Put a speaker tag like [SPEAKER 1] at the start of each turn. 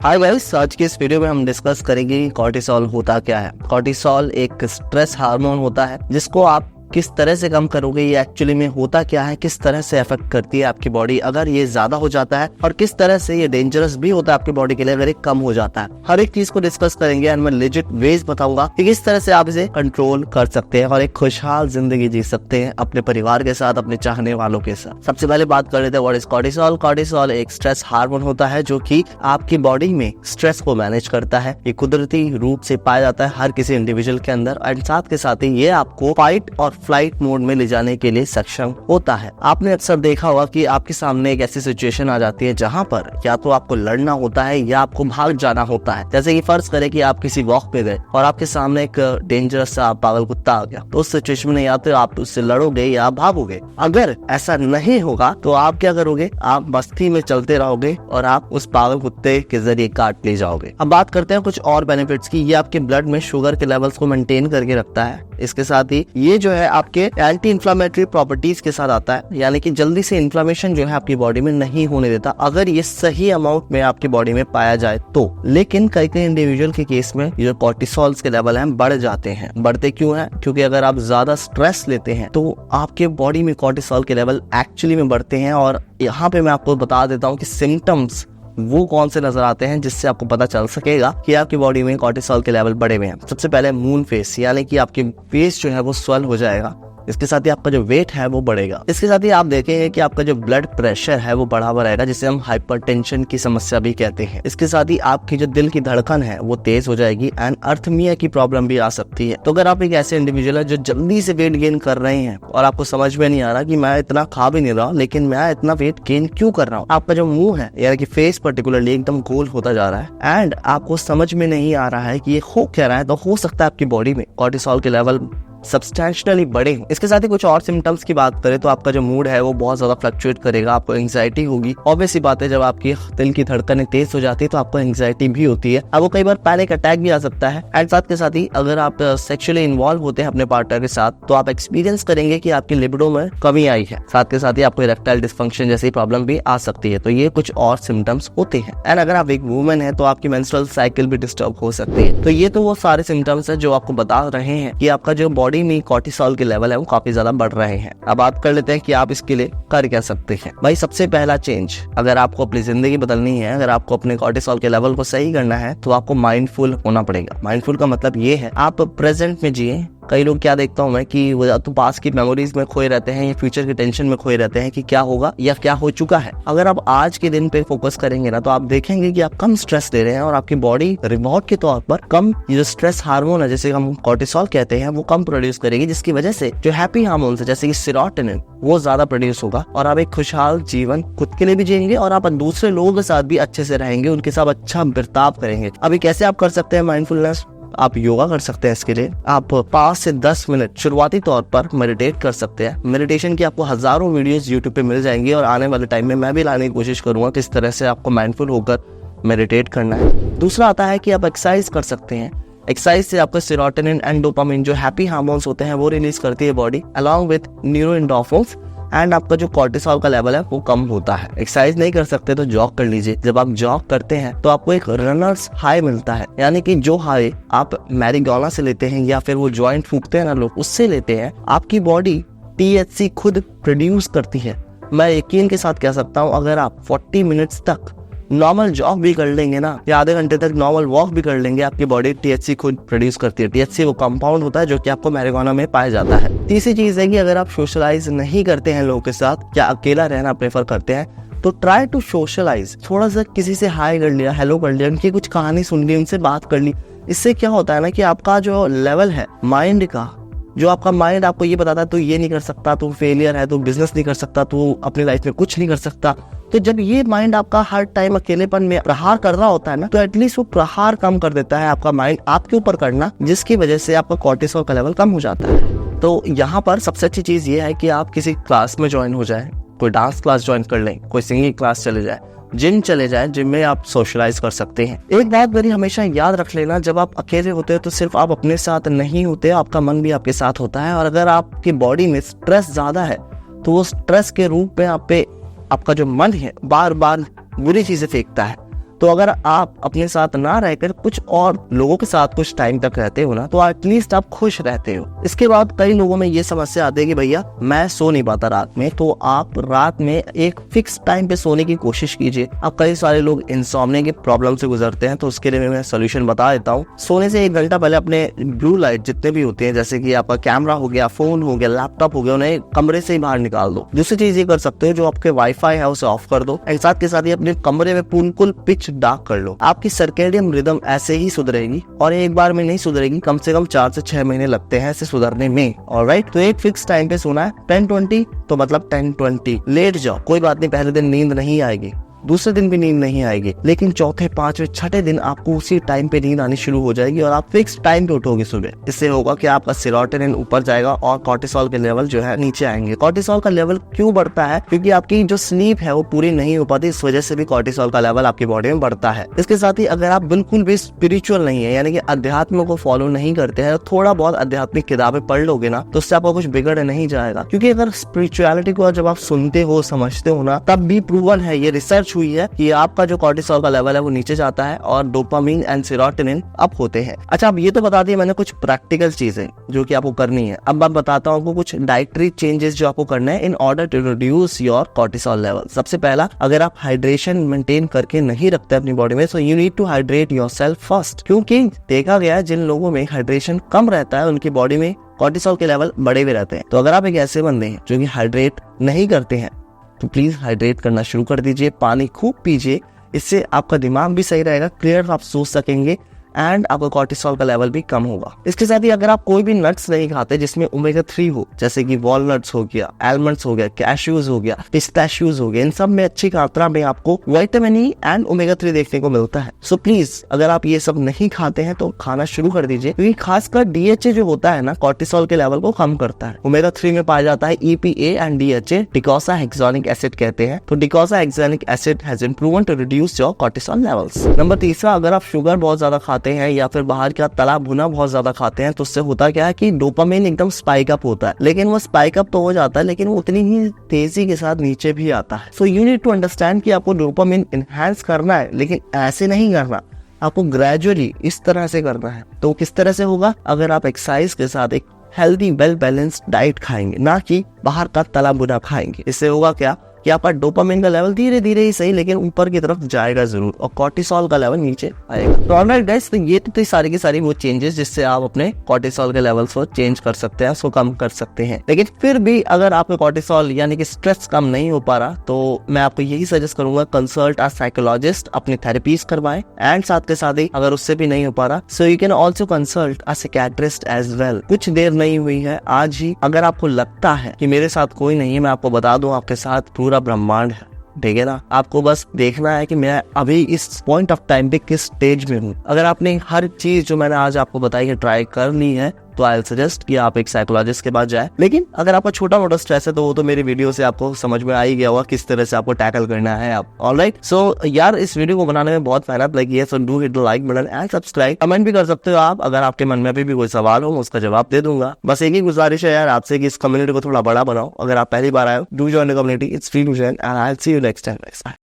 [SPEAKER 1] Hi guys, आज के इस वीडियो में हम डिस्कस करेंगे कि कॉर्टिसोल होता क्या है। कॉर्टिसोल एक स्ट्रेस हार्मोन होता है जिसको आप किस तरह से कम करोगे, ये एक्चुअली में होता क्या है, किस तरह से अफेक्ट करती है आपकी बॉडी अगर ये ज्यादा हो जाता है, और किस तरह से ये डेंजरस भी होता है आपकी बॉडी के लिए अगर ये कम हो जाता है। हर एक चीज को डिस्कस करेंगे एंड मैं लेजिट वेज बताऊंगा कि किस तरह से आप इसे कंट्रोल कर सकते हैं और एक खुशहाल जिंदगी जी सकते हैं अपने परिवार के साथ, अपने चाहने वालों के साथ। सबसे पहले बात कर लेते हैं व्हाट इज कॉर्टिसोल। कॉर्टिसोल एक स्ट्रेस हार्मोन होता है जो कि आपकी बॉडी में स्ट्रेस को मैनेज करता है। ये कुदरती रूप से पाया जाता है हर किसी इंडिविजुअल के अंदर एंड साथ के साथ ही ये आपको फाइट और फ्लाइट मोड में ले जाने के लिए सक्षम होता है। आपने अक्सर देखा होगा कि आपके सामने एक ऐसी सिचुएशन आ जाती है जहां पर या तो आपको लड़ना होता है या आपको भाग जाना होता है। जैसे कि फर्ज करें कि आप किसी वॉक पे गए और आपके सामने एक डेंजरस सा पागल कुत्ता आ गया, तो उस सिचुएशन में या तो आप उससे लड़ोगे या भागोगे। अगर ऐसा नहीं होगा तो आप क्या करोगे, आप मस्ती में चलते रहोगे और आप उस पागल कुत्ते के जरिए काट ले जाओगे। अब बात करते हैं कुछ और बेनिफिट्स की। ये आपके ब्लड में शुगर के लेवल्स को मेंटेन करके रखता है। इसके साथ ही ये जो है आपके एंटी इन्फ्लामेटरी प्रॉपर्टीज के साथ आता है, यानी कि जल्दी से इन्फ्लामेशन जो है आपकी बॉडी में नहीं होने देता अगर ये सही अमाउंट में आपकी बॉडी में पाया जाए तो। लेकिन कई इंडिविजुअल के केस में जो कॉर्टिसोल्स के लेवल हैं बढ़ जाते हैं। बढ़ते क्यों हैं? क्योंकि अगर आप ज्यादा स्ट्रेस लेते हैं तो आपके बॉडी में कॉर्टिसोल के लेवल एक्चुअली में बढ़ते हैं। और यहाँ पे मैं आपको बता देता हूँ कि सिम्टम्स वो कौन से नजर आते हैं जिससे आपको पता चल सकेगा कि आपकी बॉडी में कॉर्टिसोल के लेवल बढ़े हुए हैं। सबसे पहले मून फेस, यानी कि आपके फेस जो है वो स्वेल हो जाएगा। इसके साथ ही आपका जो वेट है वो बढ़ेगा। इसके साथ ही आप देखेंगे कि आपका जो ब्लड प्रेशर है वो बढ़ा हुआ रहेगा, जिसे हम हाइपरटेंशन की समस्या भी कहते हैं। इसके साथ ही आपकी जो दिल की धड़कन है वो तेज हो जाएगी एंड अर्थमिया की प्रॉब्लम भी आ सकती है। तो अगर आप एक ऐसे इंडिविजुअल है जो जल्दी से वेट गेन कर रहे हैं और आपको समझ में नहीं आ रहा कि मैं इतना खा भी नहीं रहा लेकिन मैं इतना वेट गेन क्यों कर रहा हूँ, आपका जो मुंह है यानी कि फेस पर्टिकुलरली एकदम गोल होता जा रहा है एंड आपको समझ में नहीं आ रहा है कि ये हो क्या रहा है, तो हो सकता है आपकी बॉडी में कॉर्टिसोल के लेवल सब्सटेंशियली बढ़े। इसके साथ ही कुछ और सिम्टम्स की बात करें तो आपका जो मूड है वो बहुत ज्यादा फ्लक्चुएट करेगा, आपको एंग्जाइटी होगी। ऑब्वियस सी बात है, जब आपकी दिल की धड़कनें तेज हो जाती है तो आपको एंग्जाइटी भी होती है। अब वो कई बार पैनिक अटैक भी आ सकता है। एंड साथ के साथ ही अगर आप सेक्सुअली इन्वॉल्व होते हैं अपने पार्टनर के साथ तो आप एक्सपीरियंस करेंगे कि आपकी लिबिडो में कमी आई है। साथ के साथ ही आपको इरेक्टाइल डिस्फंक्शन जैसी प्रॉब्लम भी आ सकती है। तो ये कुछ और सिम्टम्स होते हैं। एंड अगर आप एक वुमेन है तो आपकी मेंस्ट्रुअल साइकिल भी डिस्टर्ब हो सकती है। तो ये तो वो सारे सिम्टम्स है जो आपको बता रहे हैं कि आपका जो बॉडी में कॉर्टिसोल के लेवल है वो काफी ज्यादा बढ़ रहे हैं। अब बात कर लेते हैं कि आप इसके लिए कर क्या सकते हैं। भाई सबसे पहला चेंज, अगर आपको अपनी जिंदगी बदलनी है, अगर आपको अपने कॉर्टिसोल के लेवल को सही करना है तो आपको माइंडफुल होना पड़ेगा। माइंडफुल का मतलब ये है आप प्रेजेंट में जिए। कई लोग क्या देखता हूँ मैं कि वो तो पास्ट की मेमोरीज में खोए रहते हैं या फ्यूचर के टेंशन में खोए रहते हैं कि क्या होगा या क्या हो चुका है। अगर आप आज के दिन पे फोकस करेंगे ना तो आप देखेंगे कि आप कम स्ट्रेस ले रहे हैं और आपकी बॉडी रिवॉर्ड के तौर पर कम ये जो स्ट्रेस हार्मोन है जिसे हम कॉर्टिसोल कहते हैं वो कम प्रोड्यूस करेगी, जिसकी वजह से जो हैप्पी हार्मोन है जैसे कि सेरोटोनिन वो ज्यादा प्रोड्यूस होगा और आप एक खुशहाल जीवन खुद के लिए भी जिएंगे और आप दूसरे लोगों के साथ भी अच्छे से रहेंगे, उनके साथ अच्छा बर्ताव करेंगे। अभी कैसे आप कर सकते हैं माइंडफुलनेस? आप योगा कर सकते हैं। इसके लिए आप 5 से 10 मिनट शुरुआती तौर पर मेडिटेट कर सकते हैं। मेडिटेशन की आपको हजारों वीडियोस यूट्यूब पे मिल जाएंगी और आने वाले टाइम में मैं भी लाने की कोशिश करूंगा किस तरह से आपको माइंडफुल होकर मेडिटेट करना है। दूसरा आता है कि आप एक्सरसाइज कर सकते हैं। एक्सरसाइज से आपका सेरोटोनिन एंड डोपामिन जो हैप्पी हार्मोन्स होते हैं वो रिलीज करती है बॉडी अलॉन्ग विद न्यूरोएंडोर्फिन्स एंड आपका जो कॉर्टिसोल का लेवल है वो कम होता है। एक्सरसाइज नहीं कर सकते तो जॉग कर लीजिए। जब आप जॉग करते हैं तो आपको एक रनर्स हाई मिलता है, यानी कि जो हाई आप मैरीगोना से लेते हैं या फिर वो जॉइंट फूकते हैं ना लोग, उससे लेते हैं। आपकी बॉडी THC खुद प्रोड्यूस करती है। मैं यकीन के साथ कह सकता हूँ अगर आप 40 मिनट्स तक नॉर्मल जॉग भी कर लेंगे ना या आधे घंटे तक नॉर्मल वॉक भी कर लेंगे, आपकी बॉडी THC खुद प्रोड्यूस करती है। THC वो कंपाउंड होता है जो कि आपको मैरिजुआना में पाया जाता है। तीसरी चीज है कि अगर आप सोशलाइज नहीं करते हैं लोगों के साथ या अकेला रहना प्रेफर करते हैं तो ट्राई टू सोशलाइज। थोड़ा सा किसी से हाई कर लिया, हेलो कर लिया, उनकी कुछ कहानी सुन ली, उनसे बात कर ली। इससे क्या होता है ना कि आपका जो लेवल है माइंड का, जो आपका माइंड आपको ये बताता है तू ये नहीं कर सकता, तू फेलियर है, तू बिजनेस नहीं कर सकता, तू अपनी लाइफ में कुछ नहीं कर सकता, तो जब ये माइंड आपका हर टाइम अकेलेपन में प्रहार कर रहा होता है ना तो एटलीस्ट वो प्रहार कम कर देता है आपका माइंड आपके ऊपर करना, जिसकी वजह से आपका कॉर्टिसोल का लेवल कम हो जाता है। तो यहाँ पर सबसे अच्छी चीज ये है कि आप किसी क्लास में ज्वाइन हो जाए, कोई डांस क्लास ज्वाइन कर लें, कोई सिंगिंग क्लास चले जाए, जिम चले जाए, जिम में आप सोशलाइज कर सकते हैं। एक बात मेरी हमेशा याद रख लेना, जब आप अकेले होते हो तो सिर्फ आप अपने साथ नहीं होते, आपका मन भी आपके साथ होता है। और अगर आपकी बॉडी में स्ट्रेस ज्यादा है तो वो स्ट्रेस के रूप में आप पे आपका जो मन है बार बार बुरी चीजें फेंकता है। तो अगर आप अपने साथ ना रहकर कुछ और लोगों के साथ कुछ टाइम तक रहते हो ना, तो एटलीस्ट आप खुश रहते हो। इसके बाद कई लोगों में ये समस्या आती है कि भैया मैं सो नहीं पाता रात में, तो आप रात में एक फिक्स टाइम पे सोने की कोशिश कीजिए। अब कई सारे लोग इंसोम्निया की प्रॉब्लम से गुजरते हैं, तो उसके लिए मैं सोल्यूशन बता देता हूँ। सोने से 1 घंटा पहले अपने ब्लू लाइट जितने भी होते हैं, जैसे कि आपका कैमरा हो गया, फोन हो गया, लैपटॉप हो गया, उन्हें कमरे से ही बाहर निकाल दो। दूसरी चीज ये कर सकते हो, जो आपके वाईफाई है उसे ऑफ कर दो। एक साथ के साथ ही अपने कमरे में बिल्कुल पिच डार्क कर लो। आपकी सर्केडियन रिदम ऐसे ही सुधरेगी, और एक बार में नहीं सुधरेगी, कम से कम 4 से 6 महीने लगते हैं इसे सुधरने में। ऑलराइट, तो एक फिक्स टाइम पे सोना है 10:20, तो मतलब 10:20। लेट जाओ कोई बात नहीं, पहले दिन नींद नहीं आएगी, दूसरे दिन भी नींद नहीं आएगी, लेकिन चौथे, पांचवें, छठे दिन आपको उसी टाइम पे नींद आनी शुरू हो जाएगी और आप फिक्स टाइम पे उठोगे सुबह। इससे होगा कि आपका सेरोटोनिन ऊपर जाएगा और कॉर्टिसोल के लेवल जो है नीचे आएंगे। कॉर्टिसोल का लेवल क्यों बढ़ता है? क्योंकि आपकी जो स्लीप है वो पूरी नहीं हो पाती, इस वजह से भी कॉर्टिसोल का लेवल आपकी बॉडी में बढ़ता है। इसके साथ ही अगर आप बिल्कुल भी स्पिरिचुअल नहीं है, यानी कि अध्यात्म को फॉलो नहीं करते हैं, थोड़ा बहुत आध्यात्मिक किताबें पढ़ लोगे ना, तो उससे आपको कुछ बिगड़ नहीं जाएगा। क्योंकि अगर स्पिरिचुअलिटी को जब आप सुनते हो, समझते हो ना, तब भी प्रूवन है, ये रिसर्च हुई है कि आपका जो कॉर्टिसोल का लेवल है वो नीचे जाता है और डोपामिन एंड सेरोटोनिन अप होते हैं। अच्छा, अब ये तो बता दिया मैंने कुछ प्रैक्टिकल चीजें जो कि आपको करनी है। अब मैं बताता हूँ आपको कुछ डाइटरी चेंजेस जो आपको करना है in order to reduce your cortisol level. सबसे पहला, अगर आप हाइड्रेशन मेंटेन करके नहीं रखते अपनी बॉडी में, so you need to hydrate yourself first. क्योंकि देखा गया है जिन लोगों में हाइड्रेशन कम रहता है उनकी बॉडी में कॉर्टिसोल के लेवल बढ़े हुए रहते हैं। तो अगर आप एक ऐसे बंदे हैं जो कि हाइड्रेट नहीं करते हैं, तो प्लीज हाइड्रेट करना शुरू कर दीजिए, पानी खूब पीजिए। इससे आपका दिमाग भी सही रहेगा, क्लियर आप सोच सकेंगे एंड आपका कॉर्टिसोल का लेवल भी कम होगा। इसके साथ ही अगर आप कोई भी नट्स नहीं खाते जिसमें ओमेगा 3 हो, जैसे कि वॉलनट्स हो गया, आलमंड्स हो गया, कैश्यूज हो गया, पिस्ताशियोज हो गया, इन सब में अच्छी मात्रा में आपको विटामिन ई एंड ओमेगा 3 देखने को मिलता है। सो प्लीज अगर आप ये सब नहीं खाते हैं तो खाना शुरू कर दीजिए, क्योंकि खासकर DHA जो होता है ना, कॉर्टिसोल के लेवल को कम करता है। ओमेगा 3 में पाया जाता है EPA and DHA, docosahexaenoic acid कहते हैं। तो docosahexaenoic acid has been proven to reduce your cortisol levels. Number तीसरा, अगर आप शुगर बहुत ज्यादा खाते हैं या फिर बाहर का तला भुना बहुत ज्यादा खाते हैं, तो उससे होता क्या है कि डोपामिन एकदम स्पाइक अप होता है। लेकिन वो स्पाइक अप तो हो जाता है, लेकिन वो उतनी ही तेजी के साथ नीचे भी आता है। So you need to understand कि आपको डोपामिन एनहांस करना है, लेकिन ऐसे नहीं करना, आपको ग्रेजुअली इस तरह से करना है। तो किस तरह से होगा? अगर आप एक्सरसाइज के साथ एक हेल्दी वेल बैलेंस्ड डाइट खाएंगे, ना कि बाहर का तला भुना खाएंगे। इससे होगा क्या कि आपका डोपामिन का लेवल धीरे धीरे ही सही, लेकिन ऊपर की तरफ जाएगा जरूर, और कॉर्टिसोल का लेवल नीचे आएगा। तो ऑलराइट गाइस, तो ये तो सारी की सारी वो चेंजेस जिससे आप अपने कॉर्टिसोल के लेवल्स को चेंज कर सकते हैं, उसको कम कर सकते हैं। लेकिन फिर भी अगर आपका कॉर्टिसोल यानी कि स्ट्रेस कम नहीं हो पा रहा, तो मैं आपको यही सजेस्ट करूंगा, कंसल्ट अ साइकोलॉजिस्ट, अपनी थेरेपीज करवाएं। एंड साथ के साथ ही अगर उससे भी नहीं हो पा रहा, so you can also consult a psychiatrist as well. कुछ देर नहीं हुई है, आज ही अगर आपको लगता है कि मेरे साथ कोई नहीं है, मैं आपको बता दूं आपके साथ पूरा ब्रह्मांड है, ठीक है ना। आपको बस देखना है कि मैं अभी इस पॉइंट ऑफ टाइम पे किस स्टेज में हूँ। अगर आपने हर चीज जो मैंने आज आपको बताई है ट्राई कर ली है, तो आई सजेस्ट कि आप एक साइकोलॉजिस्ट के पास जाए। लेकिन अगर आपका छोटा मोटा स्ट्रेस है, तो वो तो मेरी वीडियो से आपको समझ में आ ही गया होगा किस तरह से आपको टैकल करना है आप। ऑलराइट, सो यार इस वीडियो को बनाने में बहुत मेहनत लगी है, so do hit the like button and subscribe. Comment भी कर सकते हो आप, अगर आपके मन में अभी भी कोई सवाल हो उसका जवाब दे दूंगा। बस एक ही गुजारिश है यार आपसे कि इस कम्युनिटी को थोड़ा बड़ा बनाओ। अगर आप पहली बार आए हो, do join the community, it's free to join and I will see you next time.